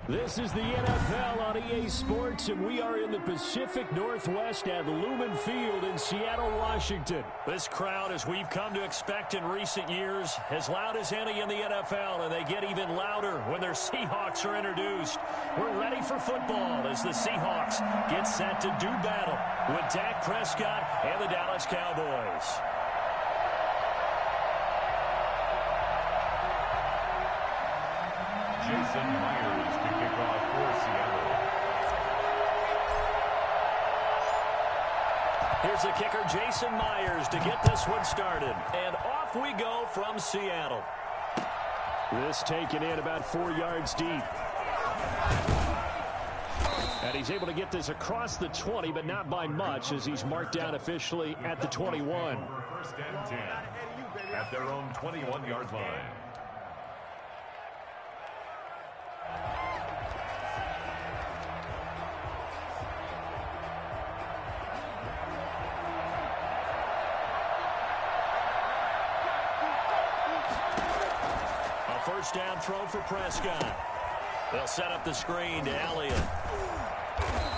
This is the NFL on EA Sports, and we are in the Pacific Northwest at Lumen Field in Seattle, Washington. This crowd, as we've come to expect in recent years, as loud as any in the NFL, and they get even louder when their Seahawks are introduced. We're ready for football as the Seahawks get set to do battle with Dak Prescott and the Dallas Cowboys. Jason Myers to kick off for Seattle. Here's the kicker, Jason Myers, to get this one started. And off we go from Seattle. This taken in about 4 yards deep. And he's able to get this across the 20, but not by much, as he's marked down officially at the 21. First and 10 at their own 21-yard line. First down throw for Prescott. They'll set up the screen to Elliott.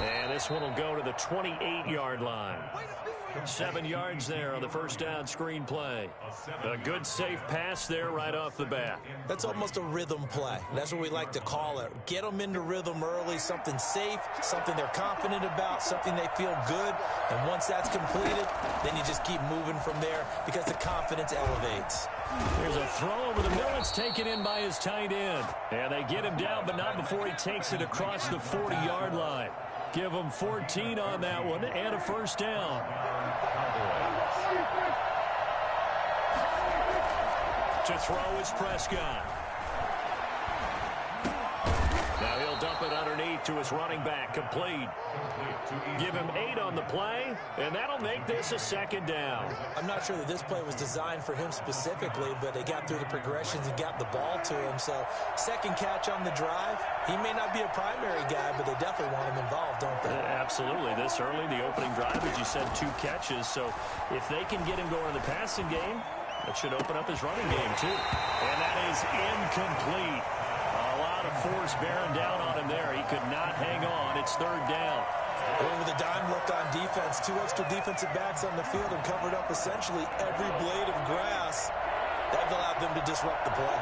And this one will go to the 28-yard line. 7 yards there on the first down screen play. A good safe pass there right off the bat. That's almost a rhythm play. That's what we like to call it. Get them into rhythm early, something safe, something they're confident about, something they feel good. And once that's completed, then you just keep moving from there because the confidence elevates. There's a throw over the middle. It's taken in by his tight end. And they get him down, but not before he takes it across the 40-yard line. Give him 14 on that one and a first down. To throw is Prescott. Now he'll dump it underneath to his running back, complete. Give him 8 on the play, and that'll make this a second down. I'm not sure that this play was designed for him specifically, but they got through the progressions and got the ball to him. So second catch on the drive. He may not be a primary guy, but they definitely want him involved, don't they? Absolutely. This early, the opening drive, as you said, 2 catches. So if they can get him going in the passing game, that should open up his running game, too. And that is incomplete. A lot of force bearing down on him there. He could not hang on. It's third down. With a dime look on defense, 2 extra defensive backs on the field and covered up essentially every blade of grass. That allowed them to disrupt the play.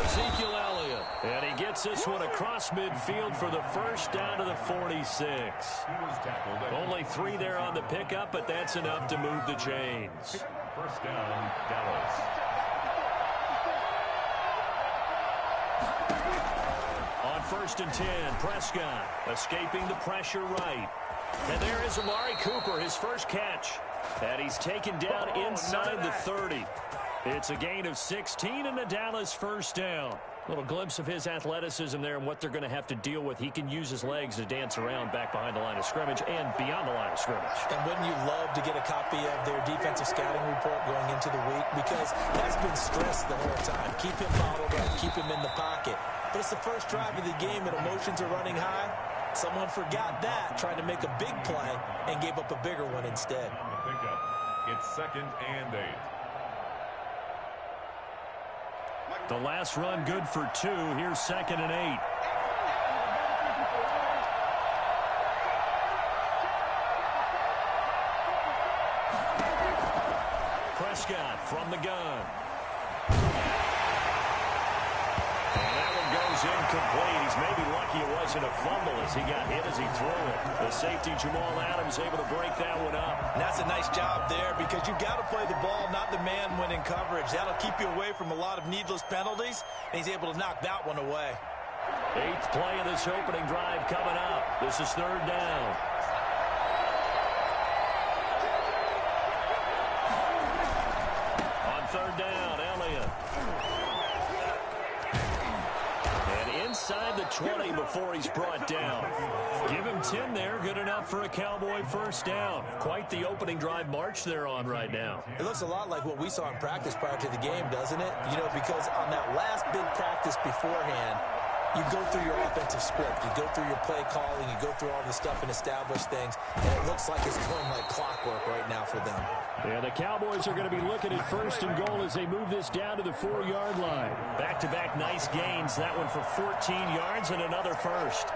Ezekiel Elliott. And he gets this one across midfield for the first down to the 46. Only 3 there on the pickup, but that's enough to move the chains. First down, Dallas. On first and 10, Prescott escaping the pressure right. And there is Amari Cooper, his first catch. And he's taken down inside the 30. It's a gain of 16 and a Dallas first down. A little glimpse of his athleticism there and what they're going to have to deal with. He can use his legs to dance around back behind the line of scrimmage and beyond the line of scrimmage. And wouldn't you love to get a copy of their defensive scouting report going into the week? Because that's been stressed the whole time. Keep him bottled up, keep him in the pocket. But it's the first drive of the game and emotions are running high. Someone forgot that, trying to make a big play, and gave up a bigger one instead. It's second and 8. The last run good for 2. Here's second and 8. Prescott from the gun. And that one goes incomplete. He's maybe lucky it wasn't a fumble as he got hit as he threw it. The safety, Jamal Adams, able to break that one up. And that's a nice job there because you've got to play the ball, not the man when in coverage. That'll keep you away from a lot of needless penalties, and he's able to knock that one away. 8th play of this opening drive coming up. This is third down. On third down, Elliott. And inside the 20 before he's brought down. Give him 10 there. Good enough for a Cowboy first down. Quite the opening drive march they're on right now. It looks a lot like what we saw in practice prior to the game, doesn't it? You know, because on that last big practice beforehand, you go through your offensive script. You go through your play calling. You go through all the stuff and establish things. And it looks like it's going like clockwork right now for them. Yeah, the Cowboys are going to be looking at first and goal as they move this down to the 4-yard line. Back-to-back nice gains. That one for 14 yards and another first.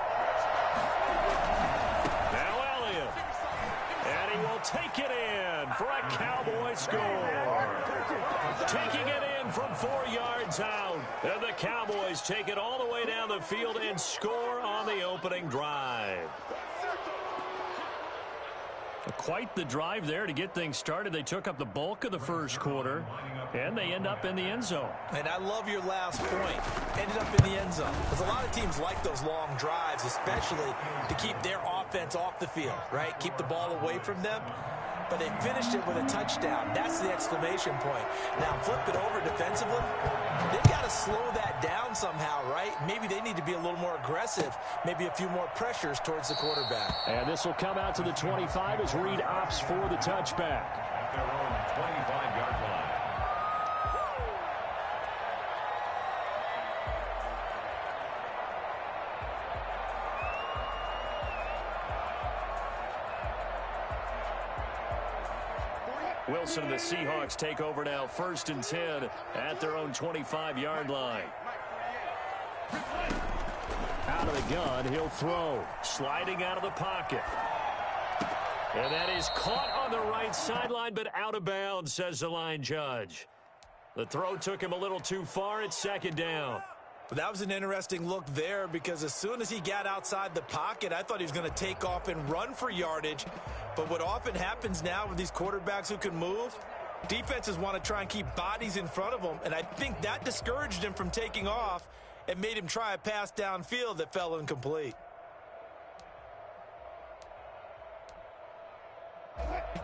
Now Elliott. And he will take it in for a Cowboy score. Taking it in from 4 yards out. And the Cowboys take it all the way down the field and score on the opening drive. Quite the drive there to get things started. They took up the bulk of the first quarter, and they end up in the end zone. And I love your last point. Ended up in the end zone. Because a lot of teams like those long drives, especially to keep their offense off the field, right? Keep the ball away from them. But they finished it with a touchdown. That's the exclamation point. Now, flip it over defensively. They've got to slow that down somehow, right? Maybe they need to be a little more aggressive. Maybe a few more pressures towards the quarterback. And this will come out to the 25 as Reed opts for the touchback. At their own 25-yard line. Wilson and the Seahawks take over now, 1st and 10 at their own 25-yard line. Out of the gun, he'll throw. Sliding out of the pocket. And that is caught on the right sideline, but out of bounds, says the line judge. The throw took him a little too far. It's 2nd down. That was an interesting look there because as soon as he got outside the pocket, I thought he was going to take off and run for yardage. But what often happens now with these quarterbacks who can move, defenses want to try and keep bodies in front of them. And I think that discouraged him from taking off and made him try a pass downfield that fell incomplete.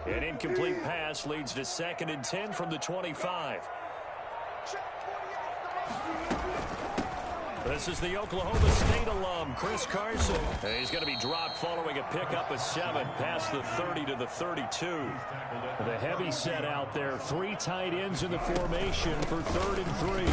An incomplete pass leads to 2nd and 10 from the 25. This is the Oklahoma State alum, Chris Carson. He's going to be dropped following a pickup of 7 past the 30 to the 32. The heavy set out there. 3 tight ends in the formation for 3rd and 3.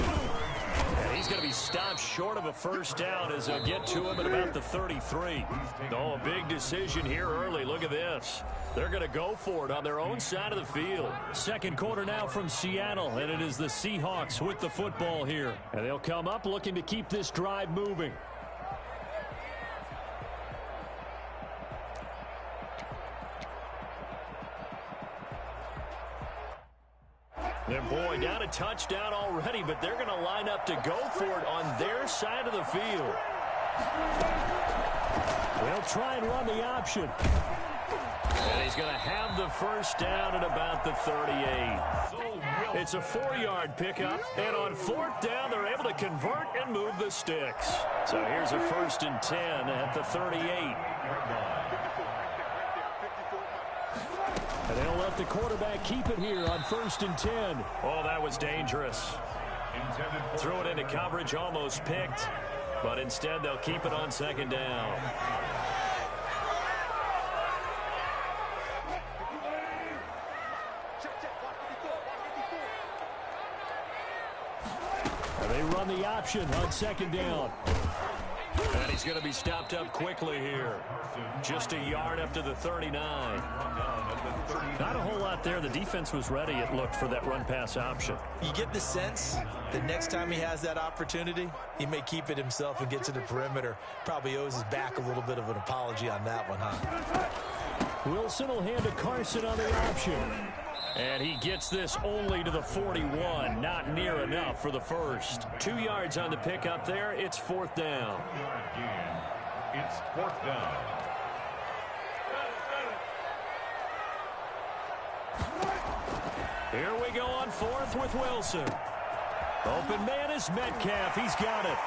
And he's going to be stopped short of a first down as they'll get to him at about the 33. Oh, a big decision here early. Look at this. They're going to go for it on their own side of the field. 2nd quarter now from Seattle, and it is the Seahawks with the football here. And they'll come up looking to keep this drive moving. And boy, down a touchdown already, but they're going to line up to go for it on their side of the field. They'll try and run the option. And he's going to have the first down at about the 38. It's a 4-yard pickup, and on 4th down, they're able to convert and move the sticks. So here's a 1st and 10 at the 38. And they'll let the quarterback keep it here on 1st and 10. Oh, that was dangerous. Threw it into coverage, almost picked, but instead they'll keep it on 2nd down. They run the option on 2nd down. And he's going to be stopped up quickly here. Just a yard up to the 39. Not a whole lot there. The defense was ready, it looked, for that run-pass option. You get the sense that next time he has that opportunity, he may keep it himself and get to the perimeter. Probably owes his back a little bit of an apology on that one, huh? Wilson will hand to Carson on the option. And he gets this only to the 41. Not near enough for the first. 2 yards on the pickup there. It's 4th down. It's 4th down. Here we go on 4th with Wilson. Open man is Metcalf. He's got it.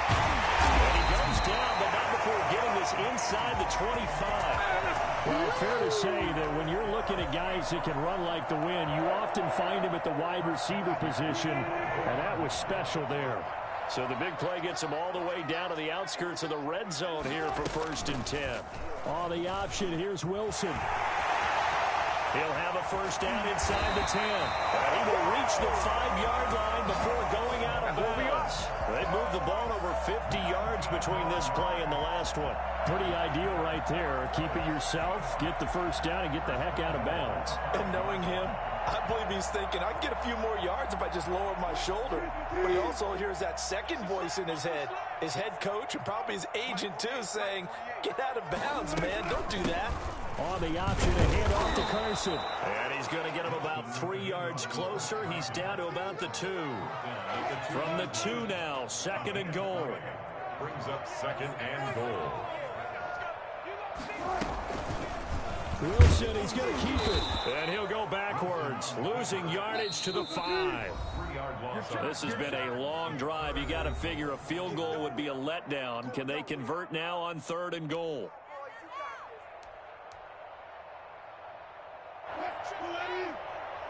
And he goes down, but not before getting this inside the 25. Well, fair to say that when you're looking at guys that can run like the wind, you often find him at the wide receiver position, and that was special there. So the big play gets him all the way down to the outskirts of the red zone here for 1st and 10. On the option, here's Wilson. He'll have a first down inside the 10. And he will reach the 5-yard line before going out of bounds. They've moved the ball over 50 yards between this play and the last one. Pretty ideal right there. Keep it yourself, get the first down, and get the heck out of bounds. And knowing him, I believe he's thinking, I can get a few more yards if I just lower my shoulder. But he also hears that second voice in his head coach, and probably his agent too, saying, get out of bounds, man. Don't do that. On the option to hand off to Carson. And he's going to get him about 3 yards closer. He's down to about the 2. From the 2 now, 2nd and goal. Brings up 2nd and goal. Wilson, he's going to keep it. And he'll go backwards, losing yardage to the 5. This has been a long drive. You got to figure a field goal would be a letdown. Can they convert now on 3rd and goal?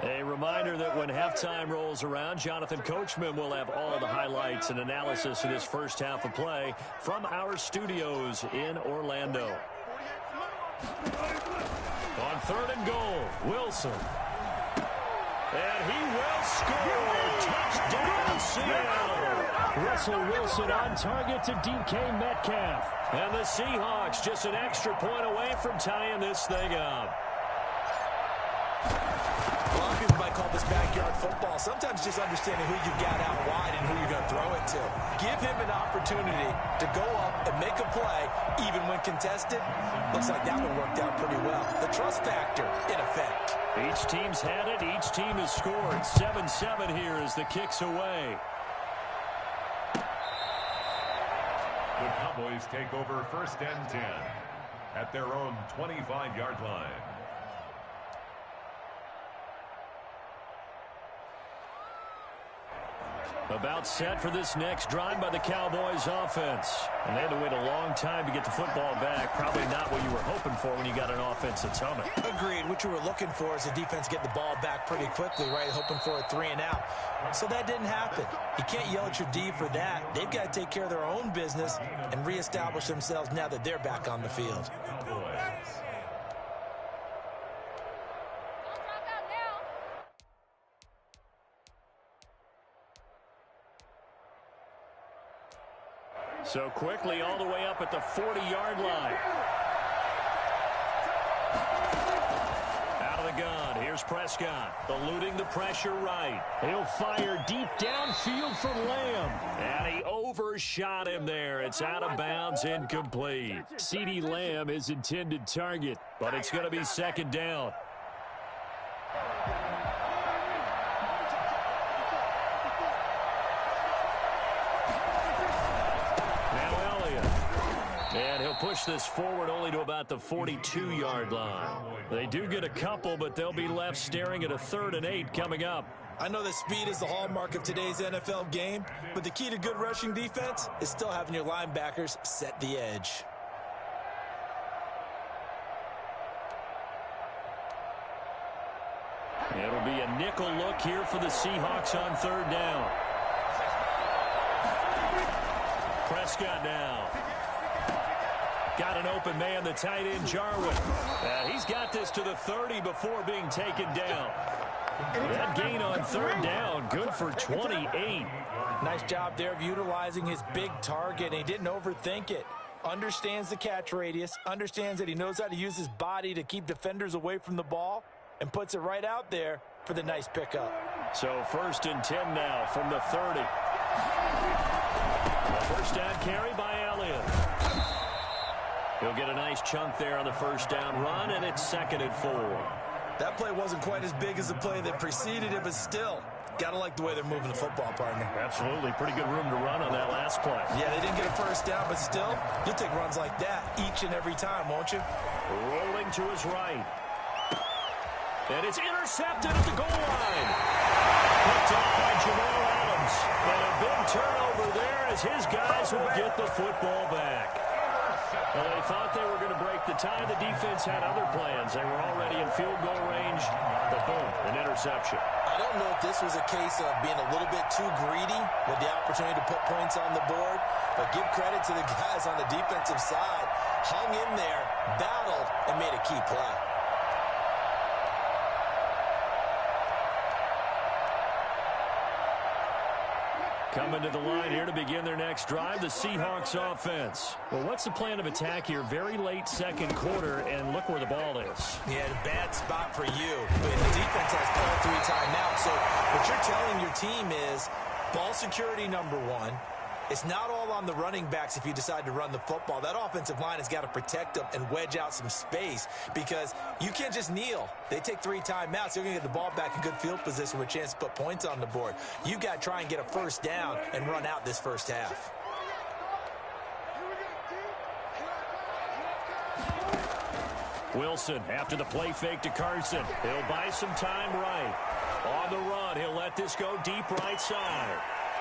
A reminder that when halftime rolls around, Jonathan Coachman will have all the highlights and analysis of this first half of play from our studios in Orlando. On 3rd and goal, Wilson. And he will score. Touchdown, Seattle. Russell Wilson on target to DK Metcalf. And the Seahawks just an extra point away from tying this thing up. A lot of people might call this backyard football. Sometimes just understanding who you've got out wide and who you're going to throw it to. Give him an opportunity to go up and make a play, even when contested. Looks like that one worked out pretty well. The trust factor, in effect. Each team's had it. Each team has scored. 7-7 here as the kick's away. The Cowboys take over 1st and 10 at their own 25-yard line. About set for this next drive by the Cowboys offense. And they had to wait a long time to get the football back. Probably not what you were hoping for when you got an offense that's humming. Agreed. What you were looking for is the defense getting the ball back pretty quickly, right? Hoping for a 3 and out. So that didn't happen. You can't yell at your D for that. They've got to take care of their own business and reestablish themselves now that they're back on the field. So quickly all the way up at the 40-yard line. Out of the gun. Here's Prescott. Eluding the pressure right. He'll fire deep downfield for Lamb. And he overshot him there. It's out of bounds, incomplete. CeeDee Lamb is intended target, but it's going to be 2nd down. And he'll push this forward only to about the 42-yard line. They do get a couple, but they'll be left staring at a 3rd and 8 coming up. I know that speed is the hallmark of today's NFL game, but the key to good rushing defense is still having your linebackers set the edge. It'll be a nickel look here for the Seahawks on 3rd down. Prescott now. Got an open man, the tight end, Jarwin. He's got this to the 30 before being taken down. That gain on 3rd down, good for 28. Nice job there of utilizing his big target. He didn't overthink it. Understands the catch radius, understands that he knows how to use his body to keep defenders away from the ball, and puts it right out there for the nice pickup. So 1st and 10 now from the 30. The first down carry by Elliott. He'll get a nice chunk there on the first down run, and it's 2nd and 4. That play wasn't quite as big as the play that preceded it, but still, gotta like the way they're moving the football, partner. Absolutely. Pretty good room to run on that last play. Yeah, they didn't get a first down, but still, you'll take runs like that each and every time, won't you? Rolling to his right. And it's intercepted at the goal line. Picked up by Jamal Adams. And a big turnover there as his guys will get the football back. Well, they thought they were going to break the tie. The defense had other plans. They were already in field goal range. But boom, an interception. I don't know if this was a case of being a little bit too greedy with the opportunity to put points on the board. But give credit to the guys on the defensive side. Hung in there, battled, and made a key play. Coming to the line here to begin their next drive, the Seahawks offense. Well, what's the plan of attack here? Very late second quarter, and look where the ball is. Yeah, a bad spot for you. But the defense has called 3 timeouts. So what you're telling your team is ball security number 1. It's not all on the running backs if you decide to run the football. That offensive line has got to protect them and wedge out some space because you can't just kneel. They take 3 timeouts. They're going to get the ball back in good field position with a chance to put points on the board. You got to try and get a first down and run out this first half. Wilson after the play fake to Carson. He'll buy some time right. On the run, he'll let this go deep right side.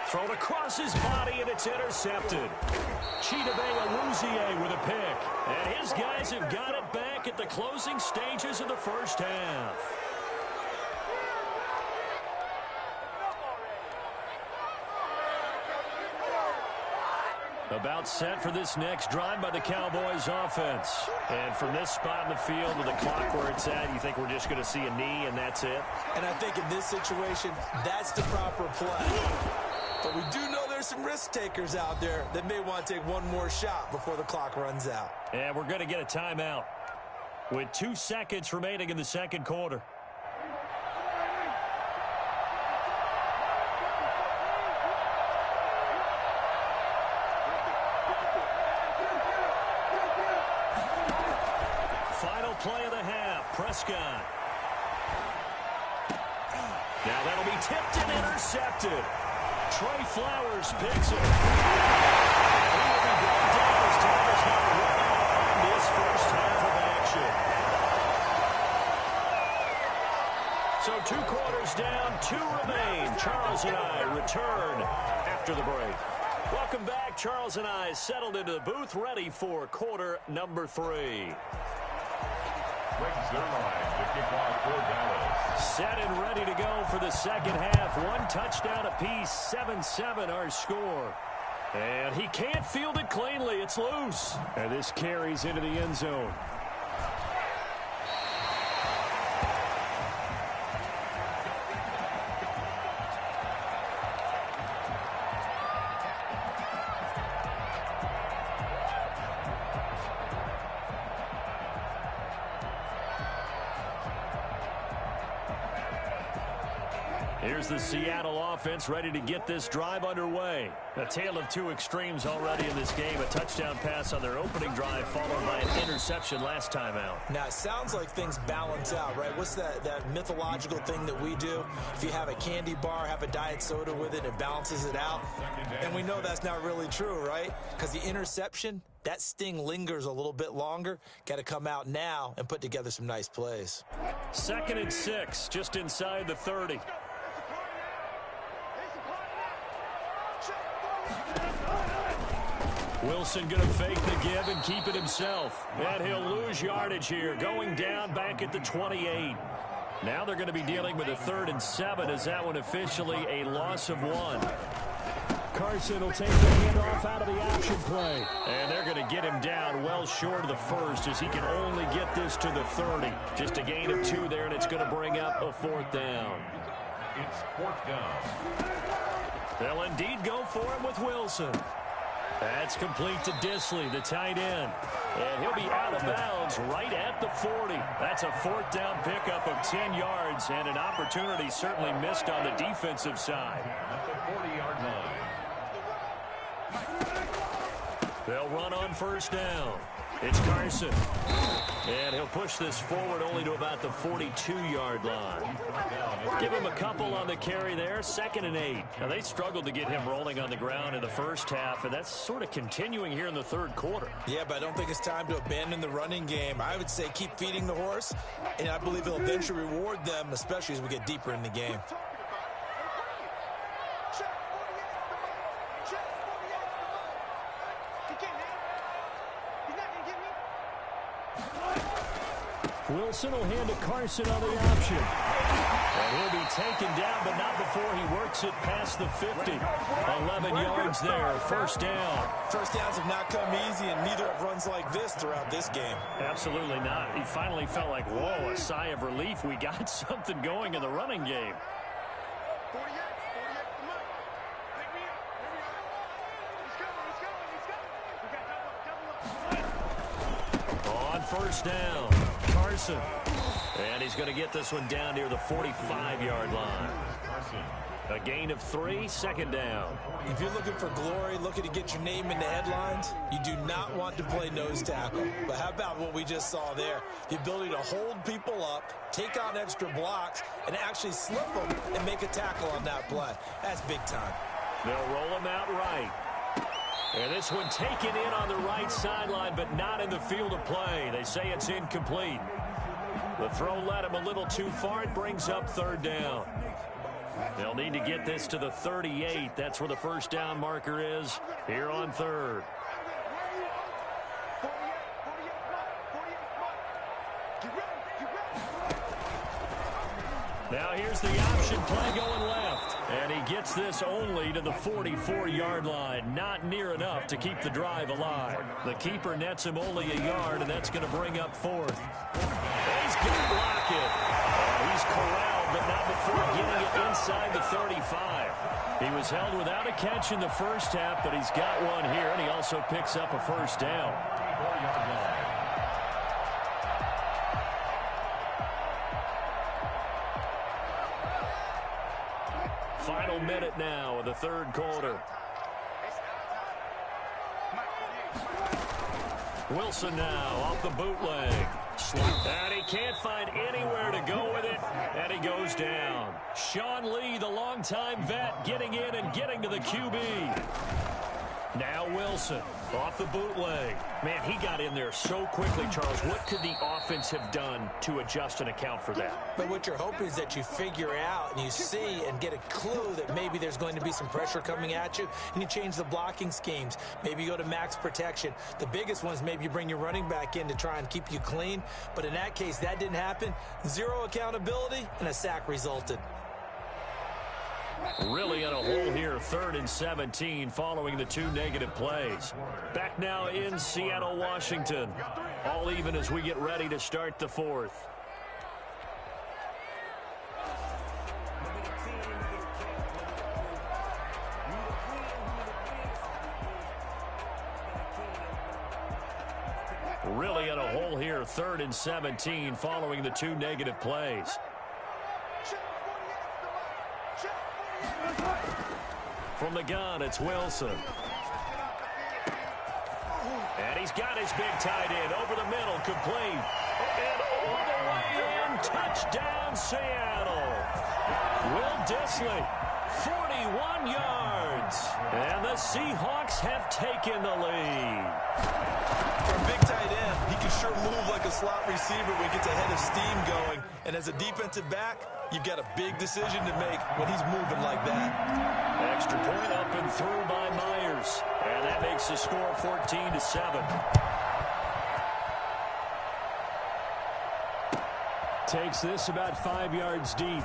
Thrown across his body, and it's intercepted. Chidobe with a pick. And his guys have got it back at the closing stages of the first half. About set for this next drive by the Cowboys offense. And from this spot in the field with the clock where it's at, you think we're just going to see a knee and that's it? And I think in this situation, that's the proper play. But we do know there's some risk takers out there that may want to take one more shot before the clock runs out. And we're going to get a timeout with 2 seconds remaining in the second quarter. Final play of the half, Prescott. Now that'll be tipped and intercepted. Trey Flowers picks it. He will be brought down as time is now running on this first half of action. So 2 quarters down, 2 remain. Charles and I return after the break. Welcome back. Charles and I settled into the booth, ready for quarter number 3. Set and ready to go for the second half. 1 touchdown apiece, 7-7 our score. And he can't field it cleanly. It's loose. And this carries into the end zone. Here's the Seattle offense ready to get this drive underway. A tale of 2 extremes already in this game. A touchdown pass on their opening drive followed by an interception last time out. Now, it sounds like things balance out, right? What's that mythological thing that we do? If you have a candy bar, have a diet soda with it, it balances it out. And we know that's not really true, right? Because the interception, that sting lingers a little bit longer. Got to come out now and put together some nice plays. 2nd and 6, just inside the 30. Wilson going to fake the give and keep it himself. And he'll lose yardage here, going down back at the 28. Now they're going to be dealing with a 3rd and 7 as that one officially a loss of 1. Carson will take the handoff out of the option play. And they're going to get him down well short of the 1st as he can only get this to the 30. Just a gain of 2 there, and it's going to bring up a 4th down. It's 4th down. They'll indeed go for him with Wilson. That's complete to Disley, the tight end. And he'll be out of bounds right at the 40. That's a 4th down pickup of 10 yards and an opportunity certainly missed on the defensive side. At the 40-yard line. They'll run on 1st down. It's Carson. And he'll push this forward only to about the 42-yard line. Give him a couple on the carry there, 2nd and 8. Now, they struggled to get him rolling on the ground in the first half, and that's sort of continuing here in the 3rd quarter. Yeah, but I don't think it's time to abandon the running game. I would say keep feeding the horse, and I believe it'll eventually reward them, especially as we get deeper in the game. Wilson will hand to Carson on the option. And he'll be taken down, but not before he works it past the 50. 11 yards there, 1st down. First downs have not come easy, and neither have runs like this throughout this game. Absolutely not. He finally felt like, whoa, a sigh of relief. We got something going in the running game. first down. Carson. And he's going to get this one down near the 45-yard line. A gain of 3, second down. If you're looking for glory, looking to get your name in the headlines, you do not want to play nose tackle. But how about what we just saw there? The ability to hold people up, take on extra blocks, and actually slip them and make a tackle on that play. That's big time. They'll roll him out right. And this one taken in on the right sideline, but not in the field of play. They say it's incomplete. The throw led him a little too far. It brings up third down. They'll need to get this to the 38. That's where the first down marker is here on third. Now here's the option play going left. And he gets this only to the 44-yard line. Not near enough to keep the drive alive. The keeper nets him only a yard, and that's going to bring up fourth. He's going to block it. He's corralled, but not before getting it inside the 35. He was held without a catch in the first half, but he's got one here, and he also picks up a first down. Final minute now of the third quarter. Wilson now off the bootleg. And he can't find anywhere to go with it, and he goes down. Sean Lee, the longtime vet, getting in and getting to the QB. Now Wilson off the bootleg. Man, he got in there so quickly, Charles. What could the offense have done to adjust and account for that? But what you're hoping is that you figure out and you see and get a clue that maybe there's going to be some pressure coming at you, and you change the blocking schemes. Maybe you go to max protection. The biggest one is maybe you bring your running back in to try and keep you clean. But in that case, that didn't happen. Zero accountability, and a sack resulted. Really in a hole here, 3rd and 17 following the 2 negative plays. Back now in Seattle, Washington. All even as we get ready to start the fourth. Really in a hole here, 3rd and 17 following the 2 negative plays. From the gun, it's Wilson. And he's got his big tight end over the middle, complete. And all the way in, touchdown Seattle. Will Dissly, 41 yards. And the Seahawks have taken the lead. For a big tight end, he can sure move like a slot receiver when he gets a head of steam going. And as a defensive back, you've got a big decision to make when he's moving like that. Extra point up and through by Myers. And that makes the score 14-7. Takes this about 5 yards deep.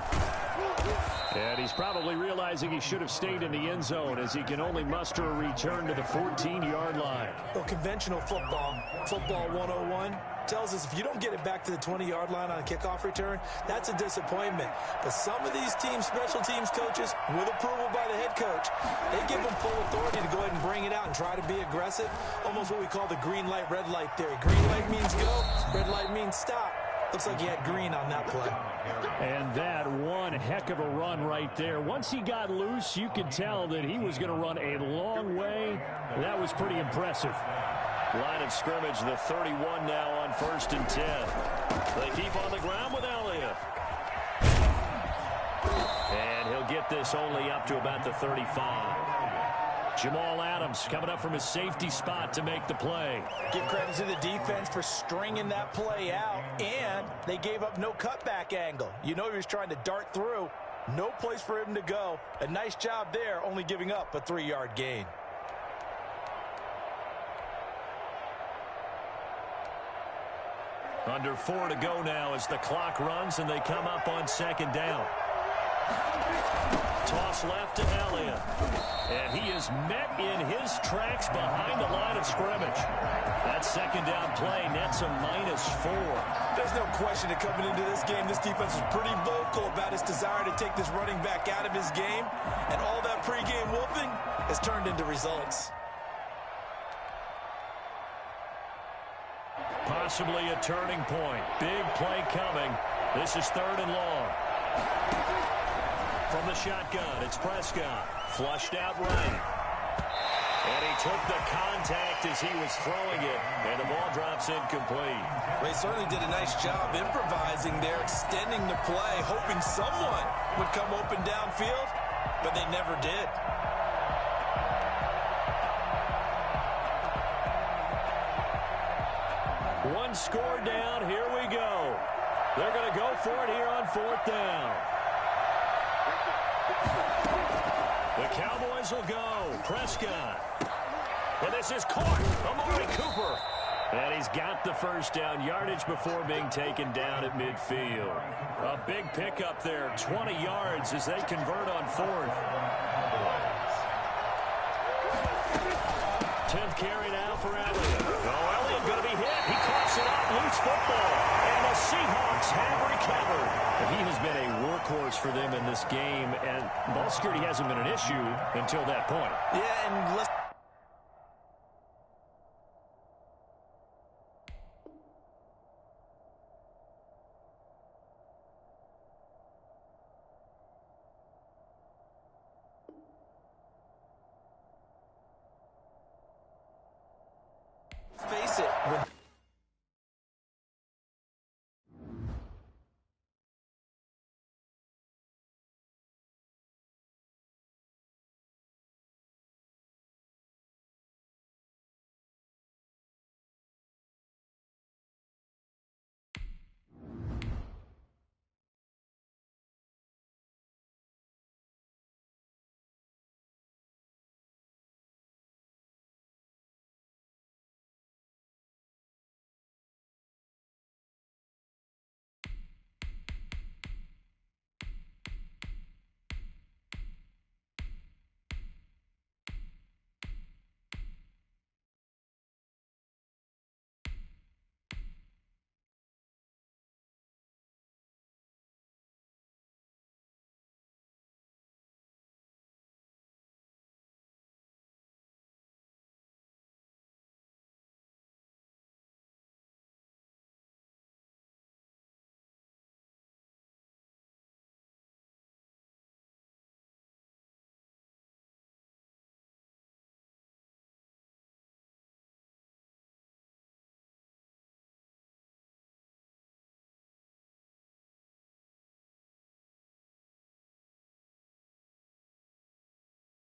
And he's probably realizing he should have stayed in the end zone as he can only muster a return to the 14-yard line. Well, conventional football 101, tells us if you don't get it back to the 20-yard line on a kickoff return, that's a disappointment. But some of these teams, special teams coaches, with approval by the head coach, they give them full authority to go ahead and bring it out and try to be aggressive. Almost what we call the green light, red light theory. Green light means go, red light means stop. Looks like he had green on that play. And that one heck of a run right there. Once he got loose, you could tell that he was going to run a long way. That was pretty impressive. Line of scrimmage, the 31 now on 1st and 10. They keep on the ground with Elliott. And he'll get this only up to about the 35. Jamal Adams coming up from his safety spot to make the play. Give credit to the defense for stringing that play out, and they gave up no cutback angle. You know he was trying to dart through. No place for him to go. A nice job there, only giving up a 3-yard gain. Under 4 to go now as the clock runs, and they come up on 2nd down. Toss left to Elliott. And he is met in his tracks behind the line of scrimmage. That 2nd down play nets a -4. There's no question that coming into this game, this defense was pretty vocal about its desire to take this running back out of his game. And all that pregame whooping has turned into results. Possibly a turning point. Big play coming. This is 3rd and long. From the shotgun, it's Prescott. Flushed out right. And he took the contact as he was throwing it, and the ball drops incomplete. They certainly did a nice job improvising there, extending the play, hoping someone would come open downfield, but they never did. One score down. Here we go. They're going to go for it here on 4th down. The Cowboys will go. Prescott. And this is caught. Amari Cooper. And he's got the first down yardage before being taken down at midfield. A big pickup there. 20 yards as they convert on 4th. 10th carry now for Elliott. Oh, Elliott going to be hit. He coughs it up. Loose football. And the Seahawks have recovered. He has been a workhorse for them in this game, and ball security hasn't been an issue until that point. Yeah, and let's